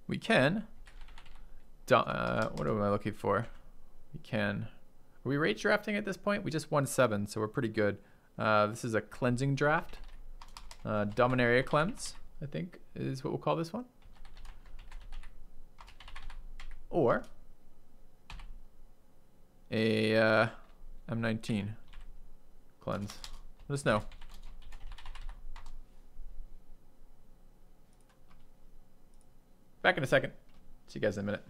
We can. What am I looking for? We can. Are we rage drafting at this point? We just won 7, so we're pretty good. This is a cleansing draft. Dominaria cleanse, I think, is what we'll call this one. Or a M19 cleanse. Let us know. Back in a second. See you guys in a minute.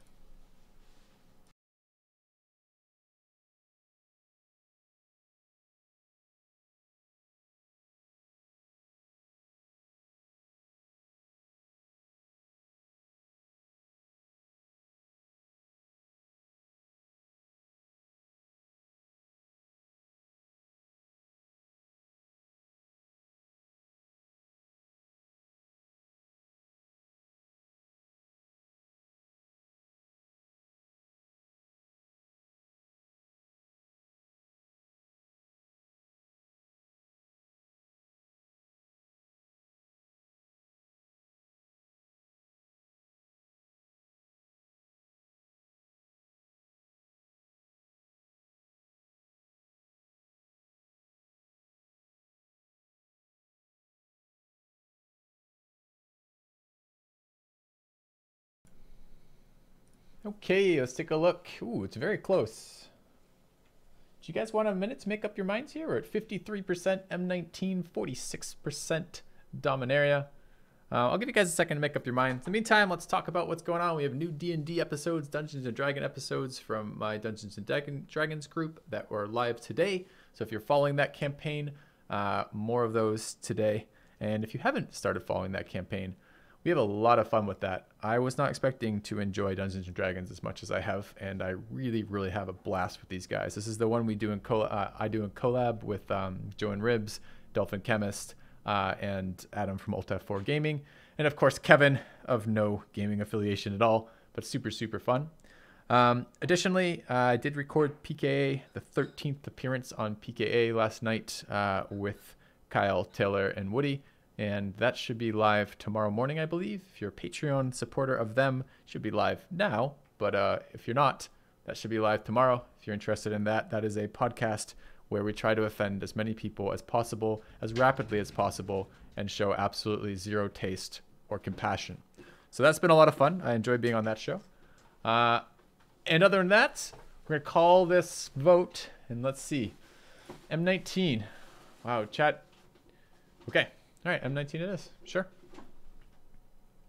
Okay, let's take a look. Ooh, it's very close. Do you guys want a minute to make up your minds here? We're at 53% M19, 46% Dominaria. I'll give you guys a second to make up your minds. In the meantime, let's talk about what's going on. We have new D&D episodes, Dungeons & Dragons episodes from my Dungeons & Dragons group that were live today. So if you're following that campaign, more of those today. And if you haven't started following that campaign, we have a lot of fun with that. I was not expecting to enjoy Dungeons & Dragons as much as I have, and I really, really have a blast with these guys. This is the one we do in I do in collab with Joe and Ribs, Dolphin Chemist, and Adam from Alt F4 Gaming, and of course Kevin of no gaming affiliation at all, but super, super fun. Additionally, I did record PKA, the 13th appearance on PKA last night with Kyle, Taylor, and Woody. And that should be live tomorrow morning, I believe. If you're a Patreon supporter of them, it should be live now. But if you're not, that should be live tomorrow. If you're interested in that, that is a podcast where we try to offend as many people as possible, as rapidly as possible, and show absolutely zero taste or compassion. So that's been a lot of fun. I enjoy being on that show. And other than that, we're going to call this vote. And let's see. M19. Wow, chat. Okay. All right, M19 it is. Sure.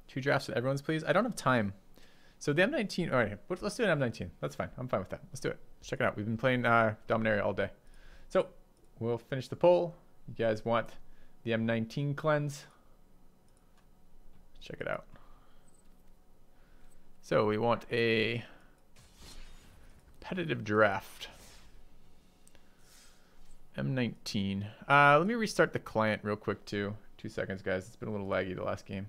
2 drafts with everyone's, please. I don't have time. So the M19. All right, let's do an M19. That's fine. I'm fine with that. Let's do it. Let's check it out. We've been playing Dominaria all day. So we'll finish the poll. You guys want the M19 cleanse? Check it out. So we want a competitive draft. M19. Let me restart the client real quick too. 2 seconds, guys. It's been a little laggy the last game.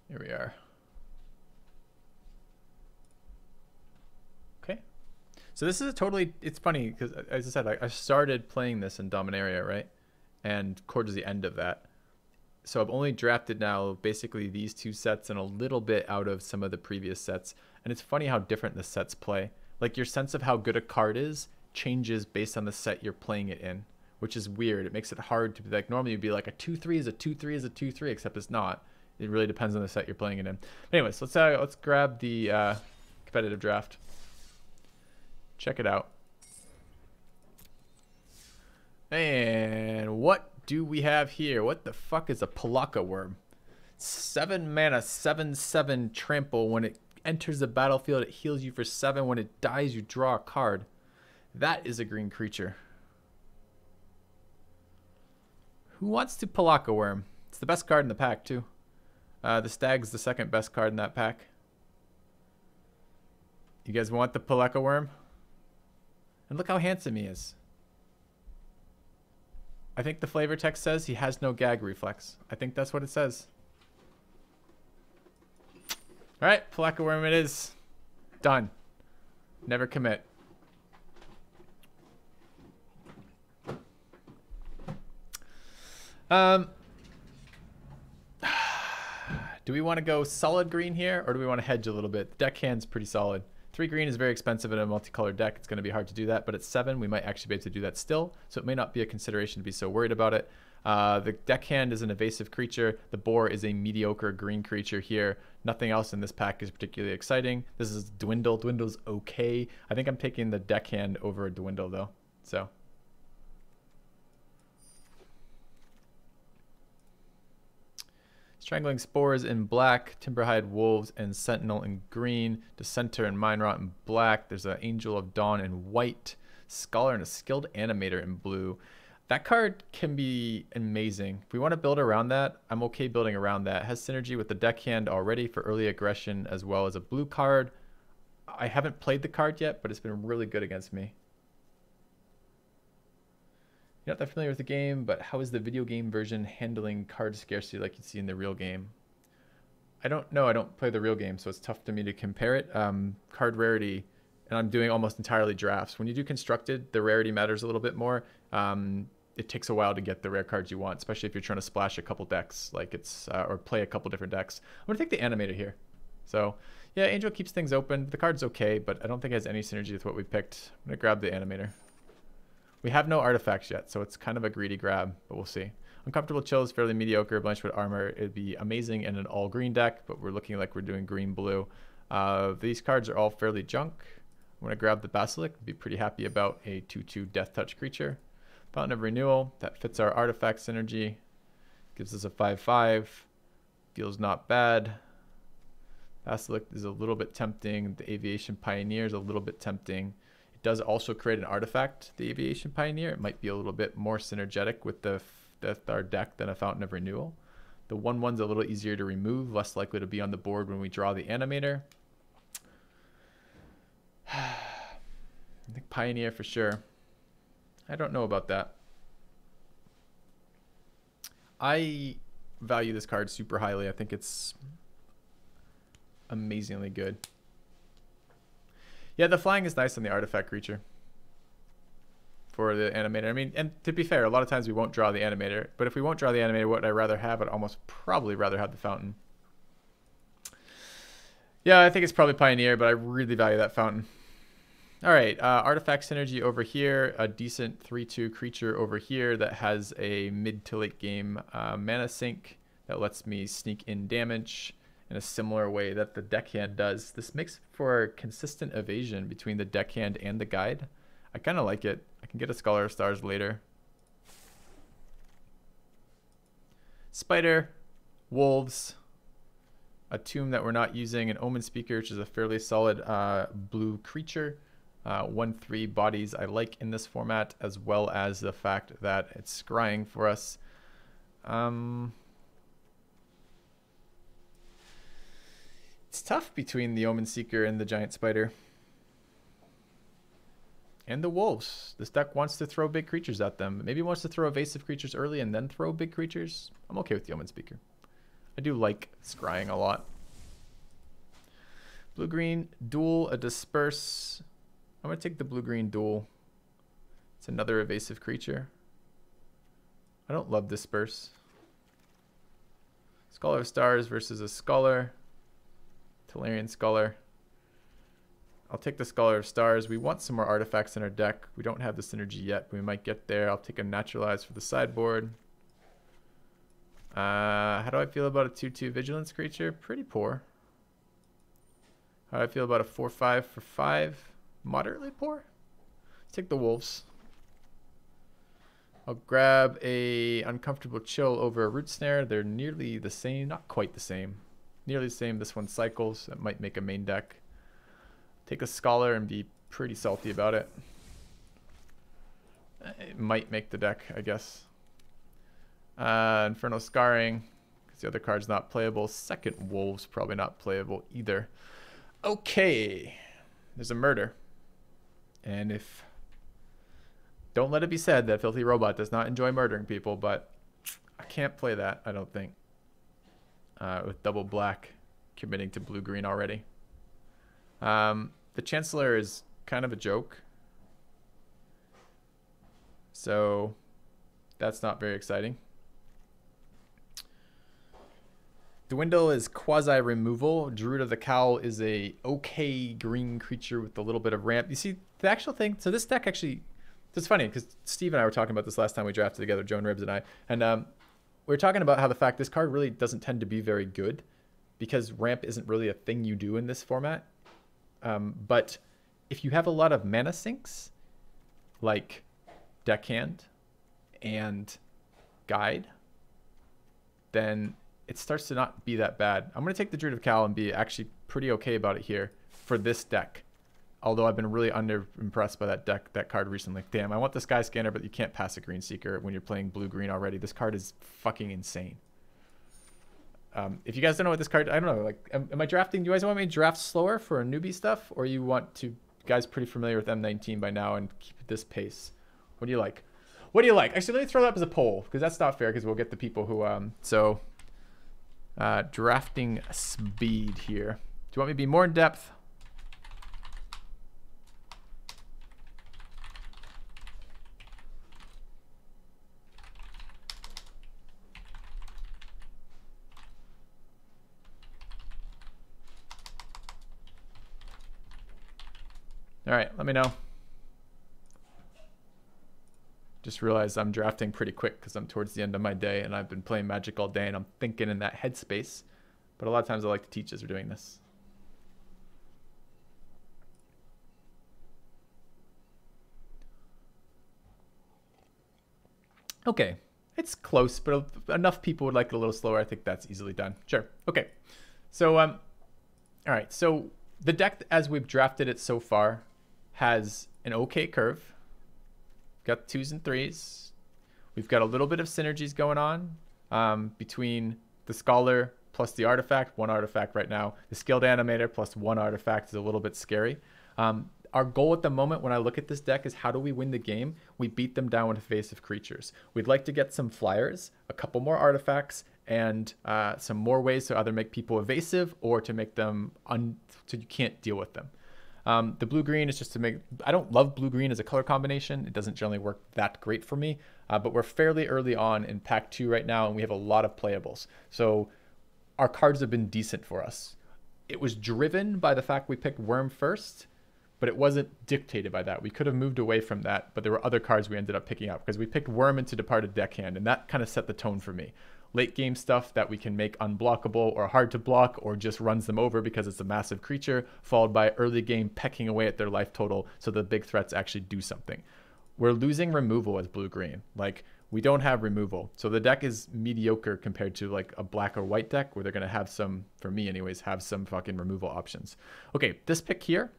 Here we are. Okay. So this is a totally, it's funny because as I said, I started playing this in Dominaria, right? And towards the end of that. So I've only drafted now basically these 2 sets and a little bit out of some of the previous sets. And it's funny how different the sets play. Like your sense of how good a card is changes based on the set you're playing it in, which is weird. It makes it hard to be like, normally you'd be like a 2-3 is a 2-3 is a 2-3, except it's not. It really depends on the set you're playing it in. Anyways, let's grab the competitive draft. Check it out. And what do we have here? What the fuck is a Palaka Worm? 7 mana, 7/7 trample. When it enters the battlefield, it heals you for 7. When it dies, you draw a card. That is a green creature. Who wants to Palaka Worm? It's the best card in the pack, too. The Stag's the 2nd best card in that pack. You guys want the Palaka Worm? And look how handsome he is. I think the flavor text says he has no gag reflex. I think that's what it says. All right, Palaka Worm it is. Done. Never commit. Do we want to go solid green here, or do we want to hedge a little bit? The deck hand's pretty solid. 3 green is very expensive in a multicolored deck. It's going to be hard to do that, but at 7, we might actually be able to do that still, so it may not be a consideration to be so worried about it. The deck hand is an evasive creature. The boar is a mediocre green creature here. Nothing else in this pack is particularly exciting. This is Dwindle. Dwindle's okay. I think I'm taking the deck hand over Dwindle, though. So... Strangling Spores in black, Timberhide Wolves and Sentinel in green, Dissenter and Mindrot in black. There's an Angel of Dawn in white, Scholar and a Skilled Animator in blue. That card can be amazing. If we want to build around that, I'm okay building around that. It has synergy with the deck hand already for early aggression as well as a blue card. I haven't played the card yet, but it's been really good against me. You're not that familiar with the game, but how is the video game version handling card scarcity like you see in the real game? I don't know. I don't play the real game, so it's tough to me to compare it. Card rarity, and I'm doing almost entirely drafts. When you do constructed, the rarity matters a little bit more. It takes a while to get the rare cards you want, especially if you're trying to splash a couple decks, like it's or play a couple different decks. I'm gonna take the animator here. So yeah, Angel keeps things open. The card's okay, but I don't think it has any synergy with what we picked. I'm gonna grab the animator. We have no artifacts yet, so it's kind of a greedy grab, but we'll see. Uncomfortable Chill is fairly mediocre. Blanchwood Armor, it'd be amazing in an all-green deck, but we're looking like we're doing green-blue. These cards are all fairly junk. I'm going to grab the Basilisk. Be pretty happy about a 2/2 Death Touch creature. Fountain of Renewal, that fits our artifact synergy. Gives us a 5/5. Feels not bad. Basilisk is a little bit tempting. The Aviation Pioneer is a little bit tempting. Does also create an artifact, the Aviation Pioneer. It might be a little bit more synergetic with our deck than a Fountain of Renewal. The 1/1's a little easier to remove, less likely to be on the board when we draw the animator. I think Pioneer for sure. I don't know about that. I value this card super highly. I think it's amazingly good. Yeah, the flying is nice on the artifact creature for the animator. I mean, and to be fair, a lot of times we won't draw the animator, but if we won't draw the animator, what I'd rather have, I'd almost probably rather have the fountain. Yeah, I think it's probably Pioneer, but I really value that fountain. All right, artifact synergy over here, a decent 3/2 creature over here that has a mid to late game mana sink that lets me sneak in damage in a similar way that the deckhand does. This makes for consistent evasion between the deckhand and the guide. I kind of like it. I can get a Scholar of Stars later. Spider, Wolves, a tomb that we're not using, an Omen Speaker, which is a fairly solid blue creature. 1/3 bodies I like in this format, as well as the fact that it's scrying for us. It's tough between the Omen Seeker and the Giant Spider. And the Wolves. This deck wants to throw big creatures at them. Maybe it wants to throw evasive creatures early and then throw big creatures. I'm okay with the Omen Speaker. I do like scrying a lot. Blue-green, duel, a disperse. I'm going to take the blue-green duel. It's another evasive creature. I don't love disperse. Scholar of Stars versus a Scholar. Tolarian Scholar. I'll take the Scholar of Stars. We want some more artifacts in our deck. We don't have the synergy yet, but we might get there. I'll take a Naturalize for the sideboard. How do I feel about a 2/2 Vigilance creature? Pretty poor. How do I feel about a 4/5 for 5? Moderately poor. Let's take the Wolves. I'll grab a Uncomfortable Chill over a Root Snare. They're nearly the same, not quite the same. Nearly the same. This one cycles. That might make a main deck. Take a Scholar and be pretty salty about it. It might make the deck, I guess. Infernal Scarring, because the other card's not playable. Second Wolves, probably not playable either. Okay. There's a murder. And if Don't let it be said that FilthyRobot does not enjoy murdering people, but I can't play that, I don't think. With double black committing to blue-green already. The Chancellor is kind of a joke. So that's not very exciting. Dwindle is quasi-removal. Druid of the Cowl is a okay green creature with a little bit of ramp. You see, the actual thing, so this deck actually, it's funny because Steve and I were talking about this last time we drafted together, Joan Ribs and I, and we were talking about how the fact this card really doesn't tend to be very good because ramp isn't really a thing you do in this format. But if you have a lot of mana sinks, like Deckhand and Guide, then it starts to not be that bad. I'm going to take the Druid of Cal and be actually pretty okay about it here for this deck. Although I've been really impressed by that card recently. Damn, I want the Sky Scanner, but you can't pass a Green Seeker when you're playing blue-green already. This card is fucking insane. If you guys don't know what this card, I don't know, like, am I drafting? Do you guys want me to draft slower for a newbie stuff? Or you want to, guys pretty familiar with M19 by now and keep this pace? What do you like? What do you like? Actually, let me throw that up as a poll because that's not fair because we'll get the people who, drafting speed here. Do you want me to be more in depth? All right, let me know. Just realized I'm drafting pretty quick because I'm towards the end of my day and I've been playing Magic all day and I'm thinking in that headspace. But a lot of times I like to teach as we're doing this. Okay, it's close, but enough people would like it a little slower. I think that's easily done. Sure. Okay. So, all right. So the deck, as we've drafted it so far, has an okay curve. Got 2s and 3s. We've got a little bit of synergies going on between the Scholar plus the Artifact. 1 artifact right now. The Skilled Animator plus 1 artifact is a little bit scary. Our goal at the moment when I look at this deck is how do we win the game? We beat them down with evasive creatures. We'd like to get some flyers, a couple more artifacts, and some more ways to either make people evasive or to make them so you can't deal with them. The blue-green is just to make... I don't love blue-green as a color combination. It doesn't generally work that great for me. But we're fairly early on in Pack 2 right now, and we have a lot of playables. So our cards have been decent for us. It was driven by the fact we picked Worm first, but it wasn't dictated by that. We could have moved away from that, but there were other cards we ended up picking up because we picked Worm into Departed Deckhand, and that kind of set the tone for me. Late game stuff that we can make unblockable or hard to block or just runs them over because it's a massive creature, followed by early game pecking away at their life total so the big threats actually do something. We're losing removal as blue-green. Like, we don't have removal. So the deck is mediocre compared to like a black or white deck where they're going to have some, for me anyways, have some fucking removal options. Okay, this pick here,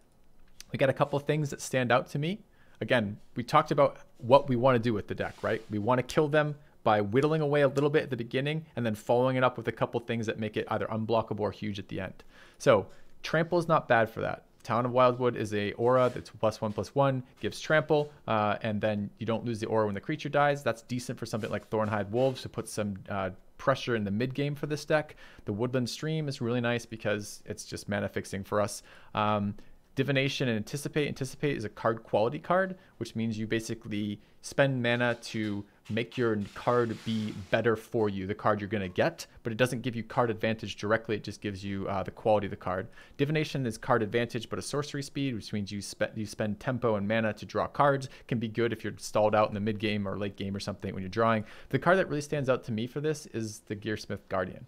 we got a couple things that stand out to me. Again, we talked about what we want to do with the deck, right? We want to kill them by whittling away a little bit at the beginning and then following it up with a couple things that make it either unblockable or huge at the end. So trample is not bad for that. Town of Wildwood is a aura that's +1/+1, gives trample, and then you don't lose the aura when the creature dies. That's decent for something like Thornhide Wolves to put some pressure in the mid game for this deck. The Woodland Stream is really nice because it's just mana fixing for us. Divination and Anticipate. Anticipate is a card quality card, which means you basically spend mana to make your card be better for you, the card you're going to get, but it doesn't give you card advantage directly. It just gives you the quality of the card. Divination is card advantage, but a sorcery speed, which means you spend tempo and mana to draw cards. Can be good if you're stalled out in the mid game or late game or something when you're drawing. The card that really stands out to me for this is the Gearsmith Guardian.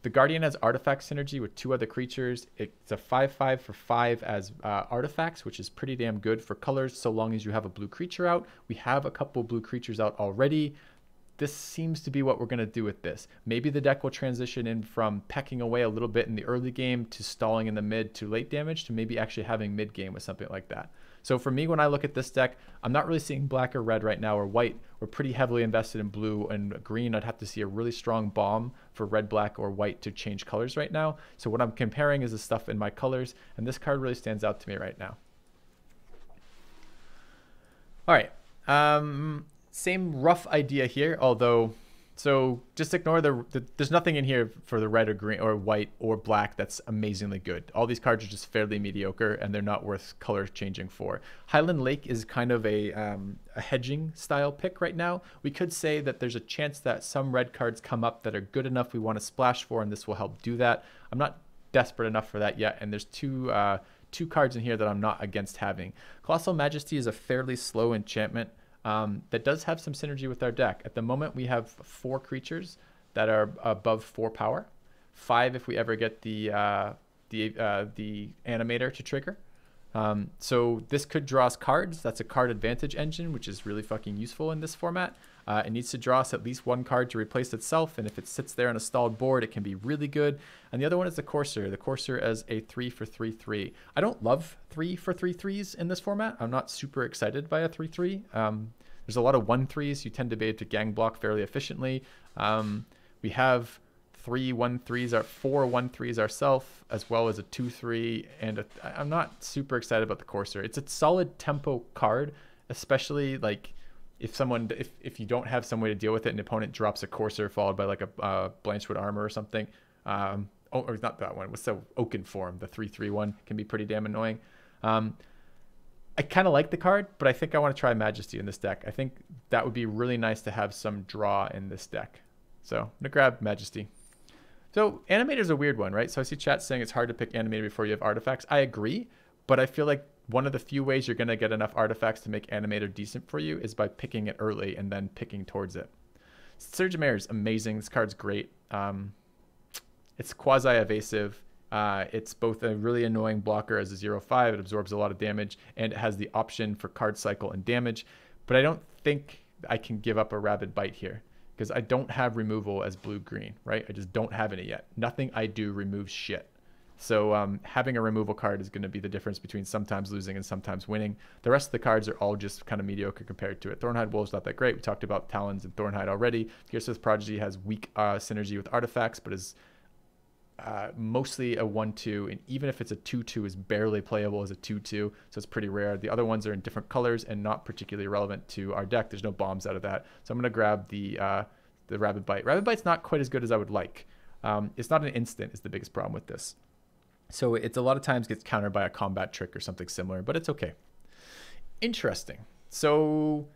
The Guardian has artifact synergy with 2 other creatures. It's a 5/5 for 5 as artifacts, which is pretty damn good for colors so long as you have a blue creature out. We have a couple blue creatures out already. This seems to be what we're going to do with this. Maybe the deck will transition in from pecking away a little bit in the early game to stalling in the mid to late damage to maybe actually having mid game with something like that. So for me, when I look at this deck, I'm not really seeing black or red right now or white. We're pretty heavily invested in blue and green. I'd have to see a really strong bomb for red, black, or white to change colors right now. So what I'm comparing is the stuff in my colors, and this card really stands out to me right now. All right. Same rough idea here, although, so just ignore there's nothing in here for the red or green or white or black that's amazingly good. All these cards are just fairly mediocre and they're not worth color changing for. Highland Lake is kind of a hedging style pick right now. We could say that there's a chance that some red cards come up that are good enough we want to splash for, and this will help do that. I'm not desperate enough for that yet, and there's two cards in here that I'm not against having. Colossal Majesty is a fairly slow enchantment that does have some synergy with our deck. At the moment, we have 4 creatures that are above 4 power, 5 if we ever get the animator to trigger. So this could draw us cards. That's a card advantage engine, which is really fucking useful in this format. It needs to draw us at least 1 card to replace itself, and if it sits there on a stalled board, it can be really good. And the other one is the Courser. The Courser as a 3 for 3/3. I don't love 3 for 3/3s in this format. I'm not super excited by a 3/3. There's a lot of 1/3s. You tend to be able to gang block fairly efficiently. We have 3 1/3s, 4 1/3s ourselves, as well as a 2/3, and I'm not super excited about the Courser. It's a solid tempo card, especially like if you don't have some way to deal with it, an opponent drops a Courser followed by like a Blanchwood Armor or something. Or not that one. What's the Oaken Form? The 3/3 one can be pretty damn annoying. I kind of like the card, but I think I want to try Majesty in this deck. I think that would be really nice to have some draw in this deck. So I'm going to grab Majesty. So Animator is a weird one, right? So I see chat saying it's hard to pick Animator before you have artifacts. I agree, but I feel like one of the few ways you're going to get enough artifacts to make Animator decent for you is by picking it early and then picking towards it. Surge of Mare is amazing. This card's great. It's quasi-evasive. It's both a really annoying blocker as a 0/5. It absorbs a lot of damage, and it has the option for card cycle and damage. But I don't think I can give up a Rabid Bite here because I don't have removal as blue-green, right? I just don't have any yet. Nothing I do removes shit. So having a removal card is going to be the difference between sometimes losing and sometimes winning. The rest of the cards are all just kind of mediocre compared to it. Thornhide Wolf's not that great. We talked about Talons and Thornhide already. Gearsmith Prodigy has weak synergy with artifacts, but is mostly a 1/2, and even if it's a 2/2, is barely playable as a 2/2, so it's pretty rare. The other ones are in different colors and not particularly relevant to our deck. There's no bombs out of that, so I'm going to grab the Rabid Bite. Rabid Bite's not quite as good as I would like. It's not an instant is the biggest problem with this, so it's a lot of times gets countered by a combat trick or something similar, but it's okay. Interesting. So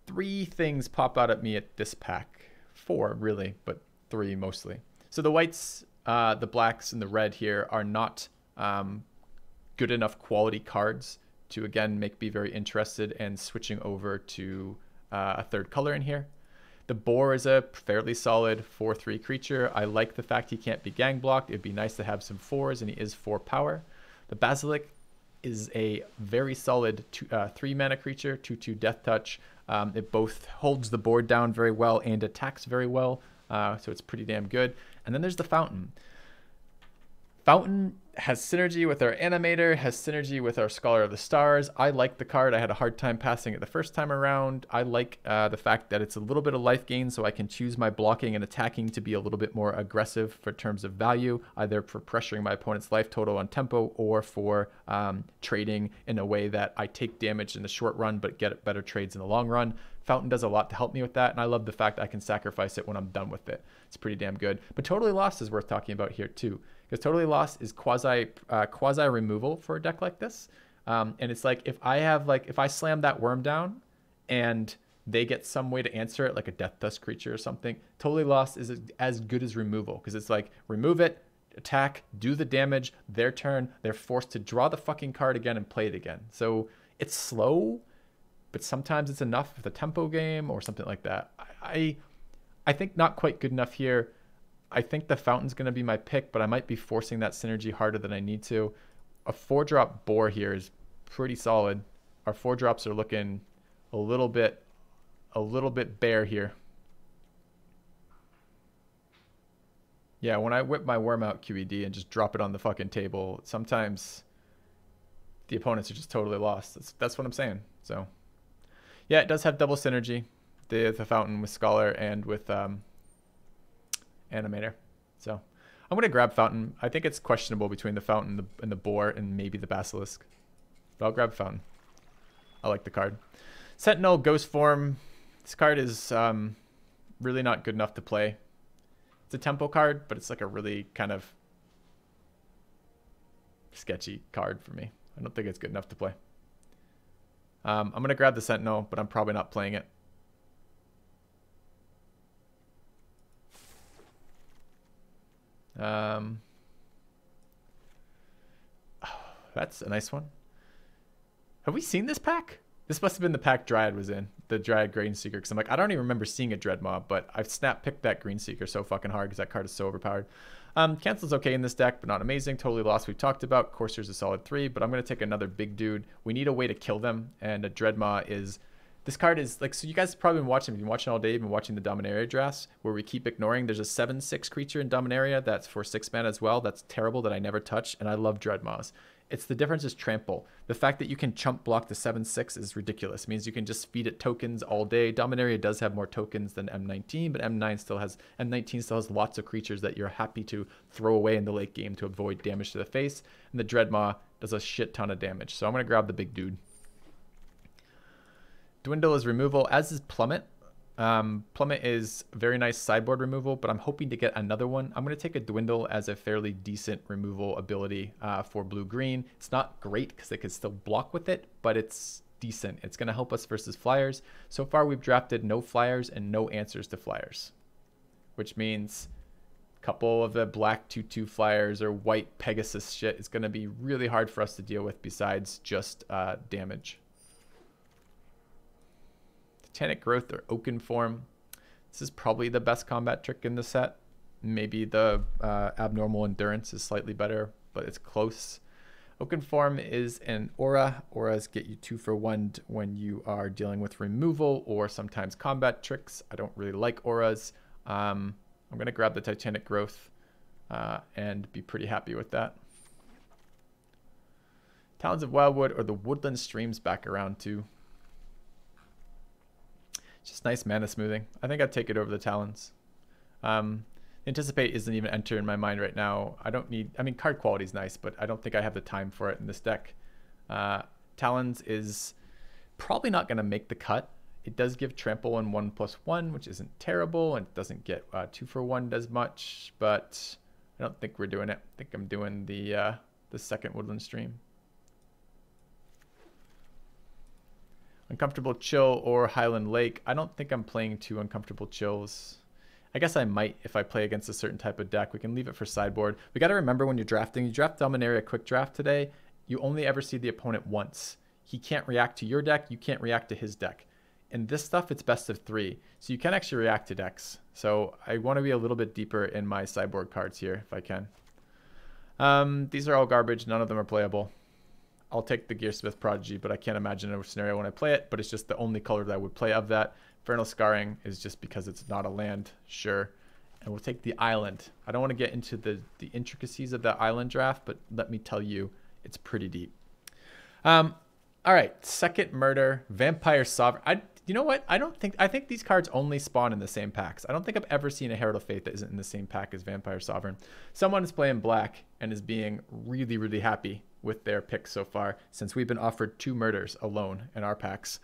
3 things pop out at me at this pack. 4 really, but 3 mostly. So the whites, the blacks, and the red here are not good enough quality cards to, again, make me very interested in switching over to a third color in here. The boar is a fairly solid 4/3 creature. I like the fact he can't be gang blocked. It'd be nice to have some 4s, and he is 4 power. The basilic is a very solid 3 mana creature, 2/2 death touch. It both holds the board down very well and attacks very well, so it's pretty damn good. And then there's the fountain. Fountain has synergy with our animator, has synergy with our Scholar of the Stars. I like the card. I had a hard time passing it the first time around. I like the fact that it's a little bit of life gain, so I can choose my blocking and attacking to be a little bit more aggressive for terms of value, either for pressuring my opponent's life total on tempo or for trading in a way that I take damage in the short run but get better trades in the long run. Fountain does a lot to help me with that, and I love the fact I can sacrifice it when I'm done with it. It's pretty damn good. But Totally Lost is worth talking about here too, because Totally Lost is quasi removal for a deck like this. And it's like if I slam that worm down and they get some way to answer it, like a Death Dust creature or something, Totally Lost is as good as removal, because it's like remove it, attack, do the damage, their turn, they're forced to draw the fucking card again and play it again. So it's slow, but sometimes it's enough with a tempo game or something like that. I think not quite good enough here. I think the fountain's going to be my pick, but I might be forcing that synergy harder than I need to. A 4-drop boar here is pretty solid. Our 4-drops are looking a little bit bare here. Yeah, when I whip my worm out QED and just drop it on the fucking table, sometimes the opponents are just totally lost. That's what I'm saying. So yeah, it does have double synergy, the fountain with Scholar and with animator. So I'm going to grab fountain. I think it's questionable between the fountain and the boar and maybe the basilisk, but I'll grab fountain. I like the card. Sentinel, Ghost Form. This card is really not good enough to play. It's a tempo card, but it's like a really kind of sketchy card for me. I don't think it's good enough to play. I'm going to grab the Sentinel, but I'm probably not playing it. Oh, that's a nice one. Have we seen this pack? This must have been the pack Dryad was in, the Dryad Greenseeker, because I'm like, I don't even remember seeing a Dread Mob, but I've snap picked that Greenseeker so fucking hard because that card is so overpowered. Cancel's okay in this deck, but not amazing. Totally Lost we've talked about. Courser's a solid 3, but I'm going to take another big dude. We need a way to kill them, and a Dreadmaw is... This card is like, so you guys have probably been watching, you've been watching all day, you've been watching the Dominaria drafts, where we keep ignoring. There's a 7/6 creature in Dominaria that's for 6 mana as well. That's terrible that I never touch, and I love Dreadmaws. It's the difference is Trample. The fact that you can chump block the 7/6 is ridiculous. It means you can just feed it tokens all day. Dominaria does have more tokens than M19, but M19 still has lots of creatures that you're happy to throw away in the late game to avoid damage to the face. And the Dreadmaw does a shit ton of damage. So I'm going to grab the big dude. Dwindle is removal, as is Plummet. Plummet is very nice sideboard removal, but I'm hoping to get another one. I'm going to take a Dwindle as a fairly decent removal ability for blue-green. It's not great because they could still block with it, but it's decent. It's going to help us versus flyers. So far, we've drafted no flyers and no answers to flyers, which means a couple of the black 2/2 flyers or white Pegasus shit is going to be really hard for us to deal with besides just damage. Titanic Growth or Oaken Form. This is probably the best combat trick in the set. Maybe the Abnormal Endurance is slightly better, but it's close. Oaken Form is an aura. Auras get you 2 for 1 when you are dealing with removal or sometimes combat tricks. I don't really like auras. I'm going to grab the Titanic Growth and be pretty happy with that. Talons of Wildwood or the Woodland Streams back around too. Just nice mana smoothing. I think I'd take it over the Talons. Anticipate isn't even entering in my mind right now. I mean, card quality is nice, but I don't think I have the time for it in this deck. Talons is probably not going to make the cut. It does give Trample and 1/1, which isn't terrible, and it doesn't get 2 for 1 as much, but I don't think we're doing it. I think I'm doing the second Woodland Stream. Uncomfortable Chill or Highland Lake. I don't think I'm playing 2 Uncomfortable Chills. I guess I might if I play against a certain type of deck. We can leave it for sideboard. We got to remember when you're drafting, you draft Dominaria quick draft today, you only ever see the opponent once. He can't react to your deck. You can't react to his deck. In this stuff, it's best of 3. So you can actually react to decks. So I want to be a little bit deeper in my sideboard cards here if I can. These are all garbage. None of them are playable. I'll take the Gearsmith Prodigy, but I can't imagine a scenario when I play it, but it's just the only color that I would play of that. Infernal Scarring is just because it's not a land, sure. And we'll take the Island. I don't want to get into the intricacies of that Island draft, but let me tell you, it's pretty deep. All right, second Murder, Vampire Sovereign. You know what? I think these cards only spawn in the same packs. I don't think I've ever seen a Herald of Fate that isn't in the same pack as Vampire Sovereign. Someone is playing black and is being really, really happy with their picks so far, since we've been offered 2 murders alone in our packs.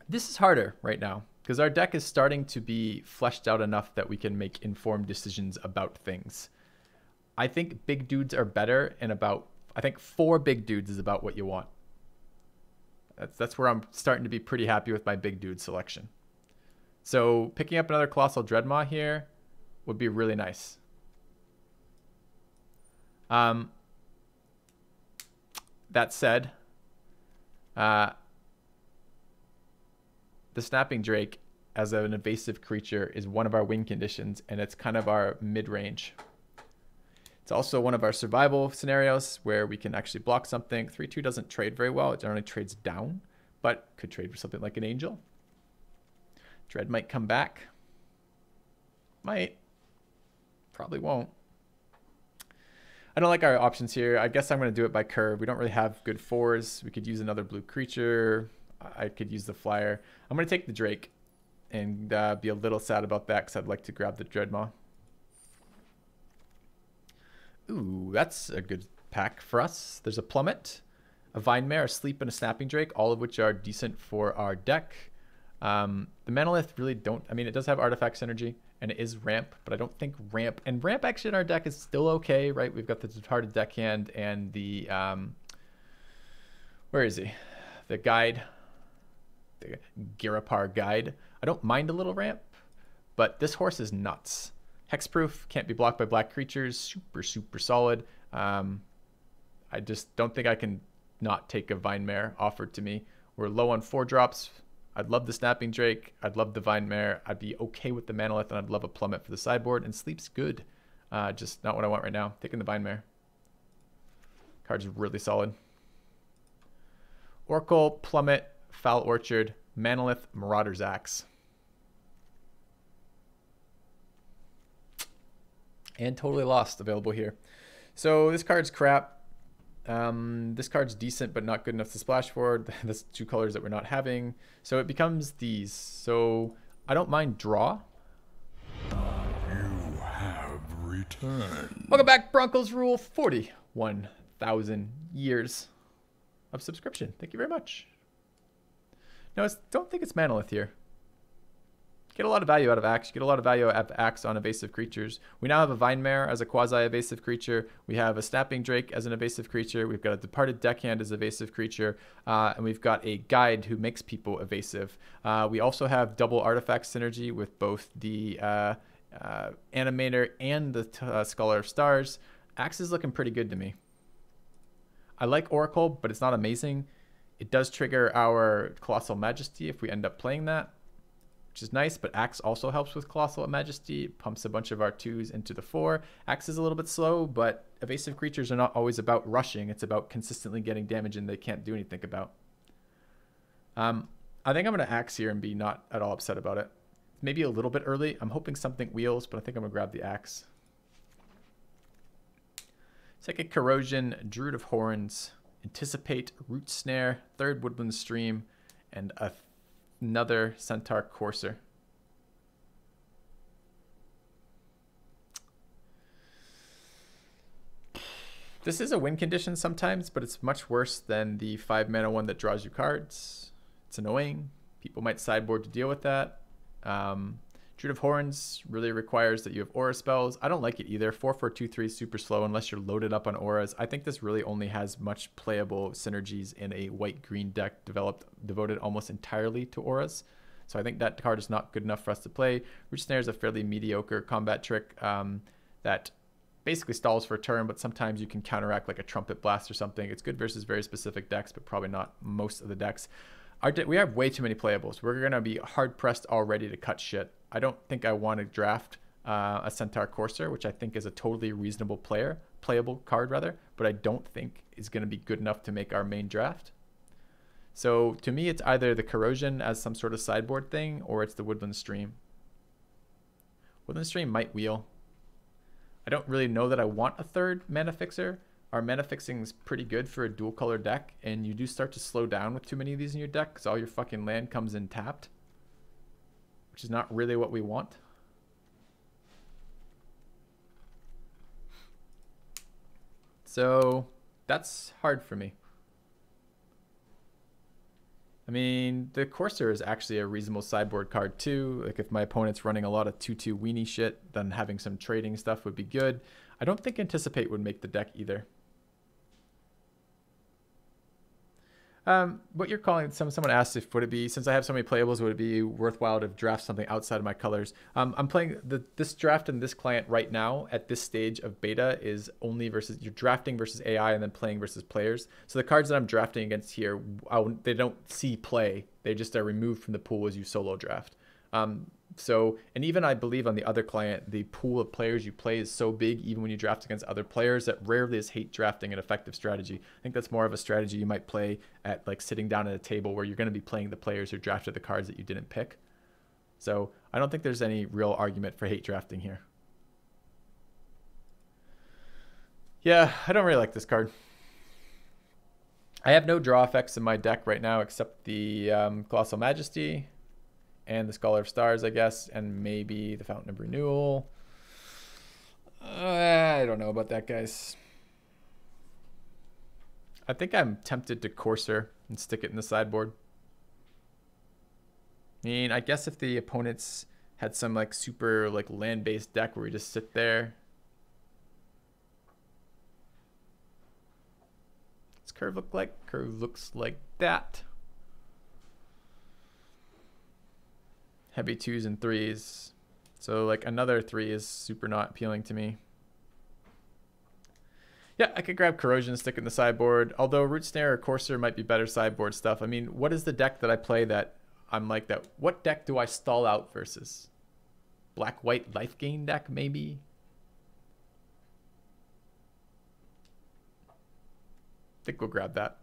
This is harder right now because our deck is starting to be fleshed out enough that we can make informed decisions about things. I think big dudes are better, and I think 4 big dudes is about what you want. That's where I'm starting to be pretty happy with my big dude selection. So picking up another Colossal Dreadmaw here would be really nice. That said, the Snapping Drake as an invasive creature is one of our win conditions, and it's kind of our mid-range. It's also one of our survival scenarios where we can actually block something. 3/2 doesn't trade very well. It generally trades down, but could trade for something like an Angel. Dread might come back. Might. Probably won't. I don't like our options here. I guess I'm going to do it by curve. We don't really have good 4s. We could use another blue creature. I could use the flyer. I'm going to take the Drake and be a little sad about that because I'd like to grab the Dreadmaw. Ooh, that's a good pack for us. There's a Plummet. a Vine Mare, a Sleep, and a Snapping Drake, all of which are decent for our deck. The Manolith really don't, I mean, it does have artifact synergy and it is ramp, but I don't think ramp actually in our deck is still okay, right? We've got the Departed Deckhand and the, where is he? The guide, the Girapar guide. I don't mind a little ramp, but this horse is nuts. Hexproof, can't be blocked by black creatures, super, super solid. I just don't think I can not take a Vine Mare offered to me. We're low on 4-drops. I'd love the Snapping Drake. I'd love the Vine Mare. I'd be okay with the Manolith, and I'd love a Plummet for the sideboard. And Sleep's good. Just not what I want right now. Taking the Vine Mare. Card's really solid. Oracle, Plummet, Foul Orchard, Manolith, Marauder's Axe. And Totally Lost available here. So this card's crap. This card's decent, but not good enough to splash for. That's 2 colors that we're not having. So it becomes these. So I don't mind draw. You have returned. Welcome back, Broncos Rule. 41,000 years of subscription. Thank you very much. No, don't think it's Manolith here. Get a lot of value out of Axe. You get a lot of value out of Axe on evasive creatures. We now have a Vine Mare as a quasi-evasive creature. We have a Snapping Drake as an evasive creature. We've got a Departed Deckhand as an evasive creature. And we've got a Guide who makes people evasive. We also have double artifact synergy with both the Animator and the Scholar of Stars. Axe is looking pretty good to me. I like Oracle, but it's not amazing. It does trigger our Colossal Majesty if we end up playing that, which is nice, but Axe also helps with Colossal Majesty. It pumps a bunch of our 2s into the 4. Axe is a little bit slow, but evasive creatures are not always about rushing. It's about consistently getting damage and they can't do anything about. I think I'm going to Axe here and be not at all upset about it. Maybe a little bit early. I'm hoping something wheels, but I think I'm going to grab the Axe. Psychic Corrosion, Druid of Horns, Anticipate, Root Snare, 3rd Woodland Stream, and another Centaur Courser. This is a win condition sometimes, but it's much worse than the 5-mana one that draws you cards. It's annoying. People might sideboard to deal with that. Druid of Horns really requires that you have aura spells. I don't like it either. 4/4/2/3 is super slow unless you're loaded up on auras. I think this really only has much playable synergies in a white-green deck devoted almost entirely to auras. So I think that card is not good enough for us to play. Root Snare is a fairly mediocre combat trick that basically stalls for a turn, but sometimes you can counteract like a Trumpet Blast or something. It's good versus very specific decks, but probably not most of the decks. We have way too many playables. We're going to be hard-pressed already to cut shit. I don't think I want to draft a Centaur Courser, which I think is a totally reasonable playable card rather, but I don't think is going to be good enough to make our main draft. So to me, it's either the Corrosion as some sort of sideboard thing, or it's the Woodland Stream. Woodland Stream might wheel. I don't really know that I want a 3rd mana fixer. Our mana fixing is pretty good for a dual color deck, and you do start to slow down with too many of these in your deck because all your fucking land comes in tapped, which is not really what we want. So that's hard for me. I mean, the Courser is actually a reasonable sideboard card too. Like if my opponent's running a lot of 2/2 weenie shit, then having some trading stuff would be good. I don't think Anticipate would make the deck either. What you're calling, someone asked if would it be, since I have so many playables, would it be worthwhile to draft something outside of my colors? I'm playing this draft and this client right now at this stage of beta is only versus, you're drafting versus AI and then playing versus players. So the cards that I'm drafting against here, they don't see play. They just are removed from the pool as you solo draft. So, and even I believe on the other client, the pool of players you play is so big, even when you draft against other players, that rarely is hate drafting an effective strategy. I think that's more of a strategy you might play at like sitting down at a table where you're going to be playing the players who drafted the cards that you didn't pick. So I don't think there's any real argument for hate drafting here. Yeah, I don't really like this card. I have no draw effects in my deck right now except the Colossal Majesty and the Scholar of Stars, I guess, and maybe the Fountain of Renewal. I don't know about that, guys. I think I'm tempted to Courser and stick it in the sideboard. I mean, I guess if the opponents had some like super like land-based deck where we just sit there. What's curve look like? Curve looks like that. Heavy 2s and 3s. So like another 3 is super not appealing to me. Yeah, I could grab Corrosion, stick it in the sideboard. Although Root Snare or Courser might be better sideboard stuff. I mean, what is the deck that I play that I'm like that? What deck do I stall out versus? Black-white life gain deck, maybe? I think we'll grab that.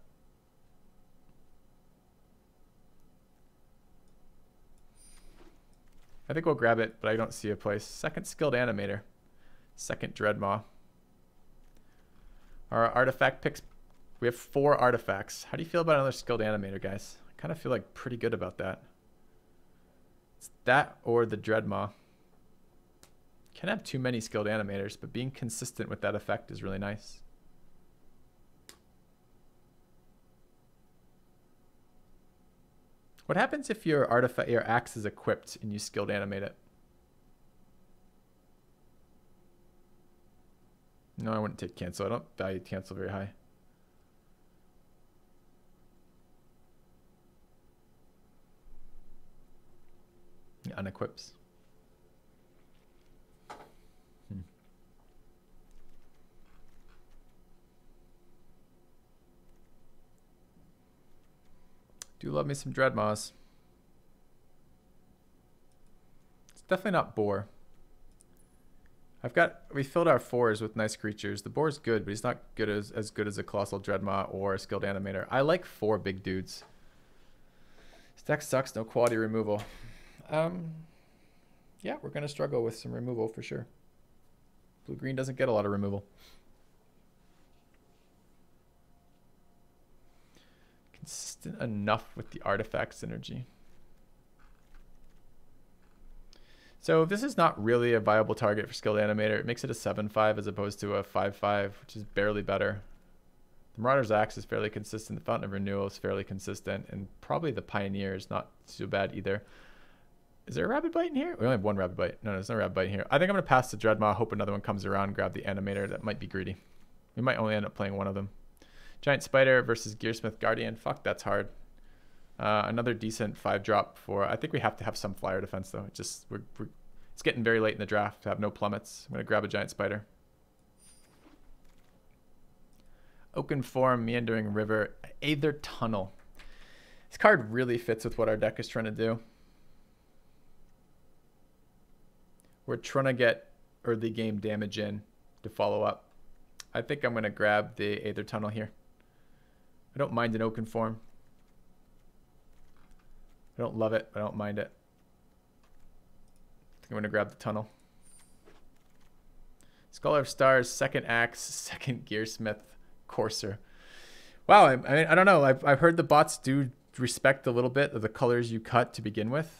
I think we'll grab it, but I don't see a place. Second Skilled Animator. Second Dreadmaw. Our artifact picks, we have 4 artifacts. How do you feel about another Skilled Animator, guys? I kind of feel like pretty good about that. It's that or the Dreadmaw. Can't have too many Skilled Animators, but being consistent with that effect is really nice. What happens if your artifact, your axe is equipped and you Skilled Animate it? No, I wouldn't take cancel. I don't value cancel very high. Unequips. Do love me some Dreadmaws. It's definitely not Boar. We filled our 4s with nice creatures. The Boar's good, but he's not good as good as a Colossal Dreadmaw or a Skilled Animator. I like 4 big dudes. This deck sucks, no quality removal. Yeah, we're gonna struggle with some removal for sure. Blue-green doesn't get a lot of removal. Consistent enough with the artifact synergy. So this is not really a viable target for Skilled Animator. It makes it a 7-5 as opposed to a 5-5, which is barely better. The Marauder's Axe is fairly consistent. The Fountain of Renewal is fairly consistent. And probably the Pioneer is not too bad either. Is there a Rapid Bite in here? We only have 1 Rapid Bite. No, there's no Rapid Bite in here. I think I'm going to pass the Dreadmaw, hope another one comes around, grab the Animator. That might be greedy. We might only end up playing one of them. Giant Spider versus Gearsmith Guardian. Fuck, that's hard. Another decent 5-drop for... I think we have to have some flyer defense, though. It's getting very late in the draft to have no plummets. I'm going to grab a Giant Spider. Oaken Form, Meandering River, Aether Tunnel. This card really fits with what our deck is trying to do. We're trying to get early game damage in to follow up. I think I'm going to grab the Aether Tunnel here. I don't mind an Oaken Form. I don't love it, but I don't mind it. I think I'm going to grab the Tunnel. Scholar of Stars, second Axe, second Gearsmith, Courser. Wow, I mean, I don't know. I've heard the bots do respect a little bit of the colors you cut to begin with.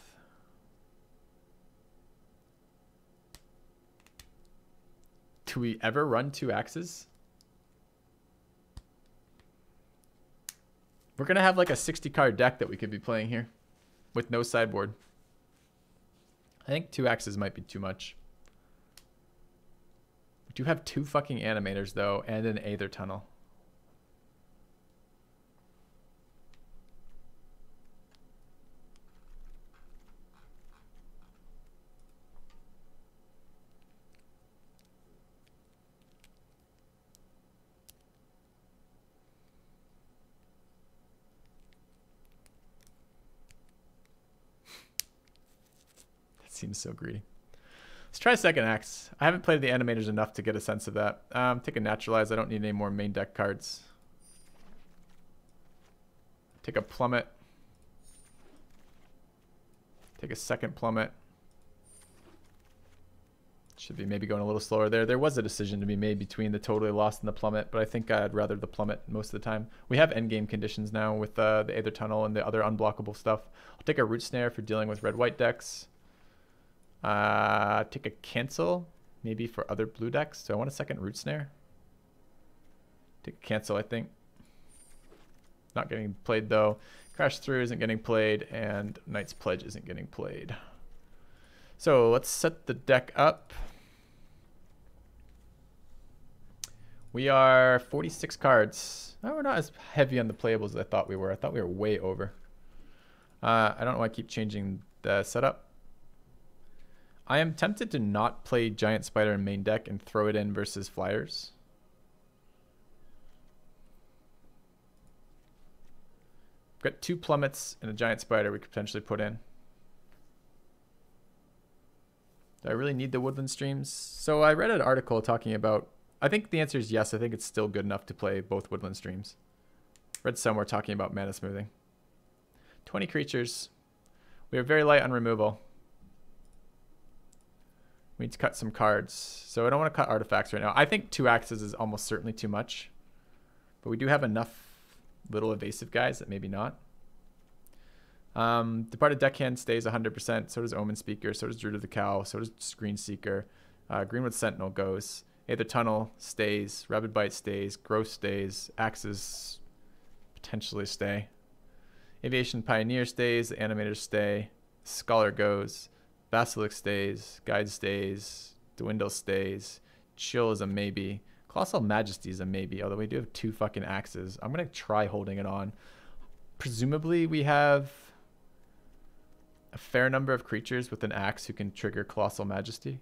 Do we ever run 2 axes? We're going to have like a 60 card deck that we could be playing here with no sideboard. I think 2 axes might be too much. We do have 2 fucking Animators though and an Aether Tunnel. Seems so greedy. Let's try second axe. I haven't played the Animators enough to get a sense of that. Take a Naturalize. I don't need any more main deck cards. Take a Plummet. Take a second Plummet. Should be maybe going a little slower there. There was a decision to be made between the Totally Lost and the Plummet, but I think I'd rather the Plummet most of the time. We have endgame conditions now with the Aether Tunnel and the other unblockable stuff. I'll take a Root Snare for dealing with red-white decks. Take a Cancel, maybe for other blue decks. So I want a second Root Snare. Take a Cancel, I think. not getting played though. Crash Through isn't getting played, and Knight's Pledge isn't getting played. So let's set the deck up. We are 46 cards. Oh, we're not as heavy on the playables as I thought we were. I thought we were way over. I don't know why I keep changing the setup. I am tempted to not play Giant Spider in main deck and throw it in versus Flyers. We've got 2 Plummets and a Giant Spider we could potentially put in. Do I really need the Woodland Streams? So I read an article talking about, I think the answer is yes. I think it's still good enough to play both Woodland Streams. Read somewhere talking about mana smoothing. 20 creatures. We are very light on removal. We need to cut some cards. So I don't want to cut artifacts right now. I think 2 axes is almost certainly too much. But we do have enough little evasive guys that maybe not. Departed Deckhand stays 100%. So does Omen Speaker. So does Druid of the Cow. So does Screen Seeker. Greenwood Sentinel goes. Aether Tunnel stays. Rabid Bite stays. Growth stays. Axes potentially stay. Aviation Pioneer stays. The Animators stay. Scholar goes. Basilisk stays. Guide stays. Dwindle stays. Chill is a maybe. Colossal Majesty is a maybe, although we do have 2 fucking axes. I'm going to try holding it on. Presumably we have a fair number of creatures with an axe who can trigger Colossal Majesty.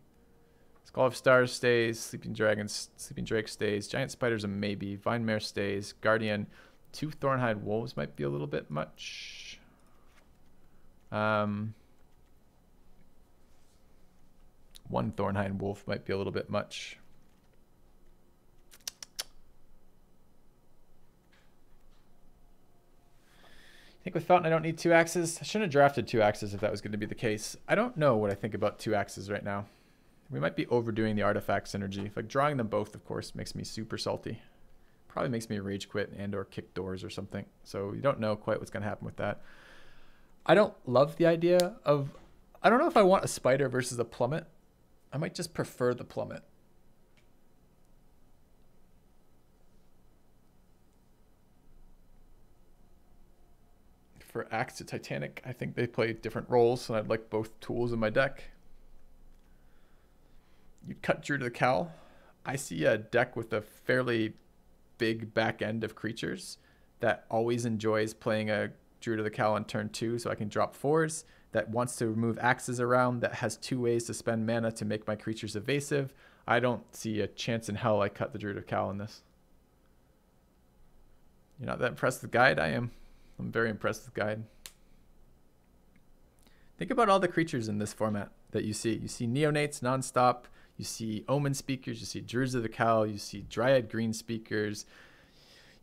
Skull of Stars stays. Sleeping Drake stays. Giant Spider's a maybe. Vine Mare stays. Guardian. 2 Thornhide Wolves might be a little bit much. 1 Thornhide Wolf might be a little bit much. I think with Fountain I don't need 2 axes. I shouldn't have drafted 2 axes if that was going to be the case. I don't know what I think about 2 axes right now. We might be overdoing the artifact synergy. Like drawing them both, of course, makes me super salty. Probably makes me rage quit and or kick doors or something. So you don't know quite what's going to happen with that. I don't love the idea of... I don't know if I want a spider versus a plummet. I might just prefer the plummet. For Axe to Titanic, I think they play different roles, and I'd like both tools in my deck. You'd cut Druid of the Cowl. I see a deck with a fairly big back end of creatures that always enjoys playing a Druid of the Cowl on turn 2 so I can drop 4s, that wants to remove axes around, that has 2 ways to spend mana to make my creatures evasive. I don't see a chance in hell I cut the Druid of Cowl in this. You're not that impressed with Guide? I am. I'm very impressed with Guide. Think about all the creatures in this format that you see. You see Neonates nonstop. You see Omen Speakers. You see Druids of the Cowl. You see Dryad Green Speakers.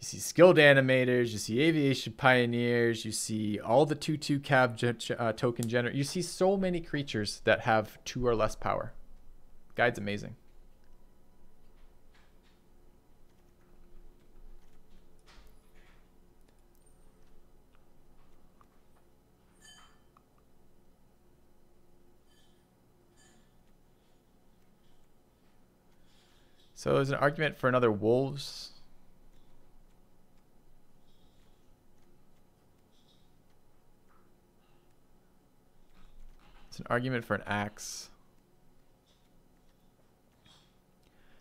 You see Skilled Animators. You see Aviation Pioneers. You see all the 2/2 Cav token generators. You see so many creatures that have 2 or less power. Guide's amazing. So there's an argument for another Wolves. It's an argument for an Axe.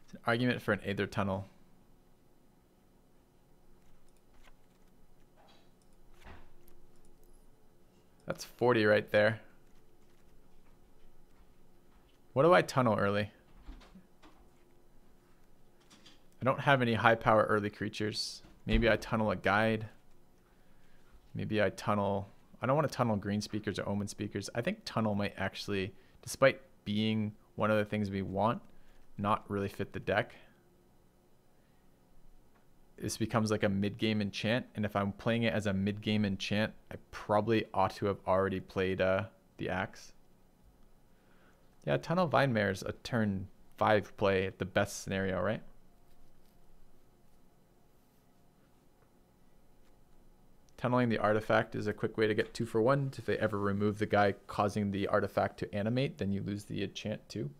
It's an argument for an Aether Tunnel. That's 40 right there. What do I tunnel early? I don't have any high power early creatures. Maybe I tunnel a Guide. Maybe I tunnel... I don't want to tunnel Green Speakers or Omen Speakers. I think tunnel might actually, despite being one of the things we want, not really fit the deck. This becomes like a mid-game enchant, and if I'm playing it as a mid-game enchant, I probably ought to have already played the Axe. Yeah, Tunnel Vine Mare's a turn 5 play at the best scenario, right? Tunneling the artifact is a quick way to get 2 for 1. If they ever remove the guy causing the artifact to animate, then you lose the enchant too.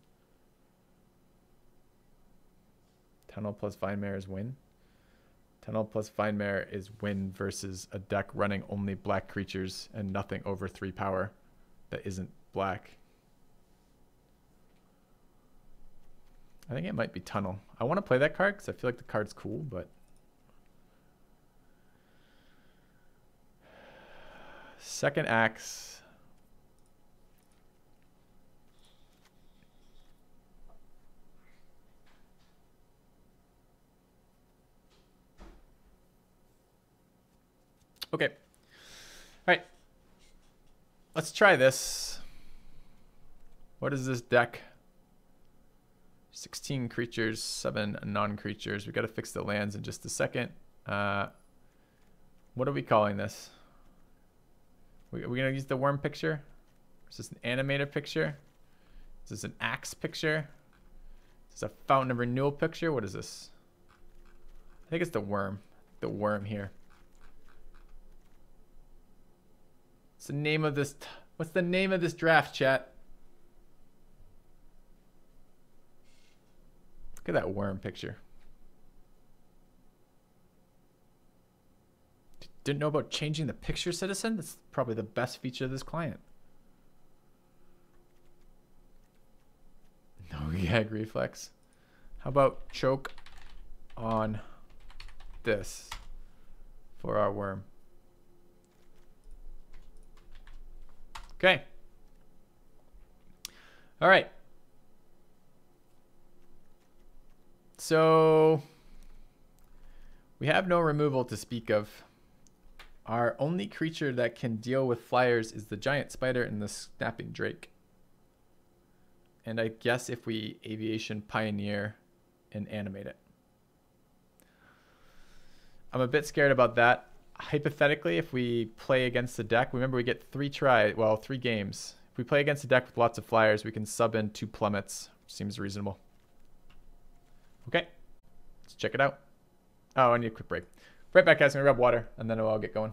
Tunnel plus Vine Mare's win. Tunnel plus Vine Mare is win versus a deck running only black creatures and nothing over 3 power that isn't black. I think it might be Tunnel. I want to play that card because I feel like the card's cool, but... Second Axe. Okay. All right. Let's try this. What is this deck? 16 creatures, 7 non-creatures. We got to fix the lands in just a second. What are we calling this? Are we going to use the worm picture? Is this an animator picture? Is this an axe picture? Is this a fountain of renewal picture? What is this? I think it's the worm. The worm here. What's the name of this? What's the name of this draft, chat? Look at that worm picture. Didn't know about changing the picture, citizen? That's probably the best feature of this client. No gag reflex. How about choke on this for our worm? Okay. All right. So we have no removal to speak of. Our only creature that can deal with flyers is the giant spider and the snapping drake. And I guess if we aviation pioneer and animate it. I'm a bit scared about that. Hypothetically, if we play against the deck, remember we get 3 games. If we play against a deck with lots of flyers, we can sub in 2 plummets. Seems reasonable. Okay, let's check it out. Oh, I need a quick break. Right back, guys. I'm gonna grab water and then I'll get going.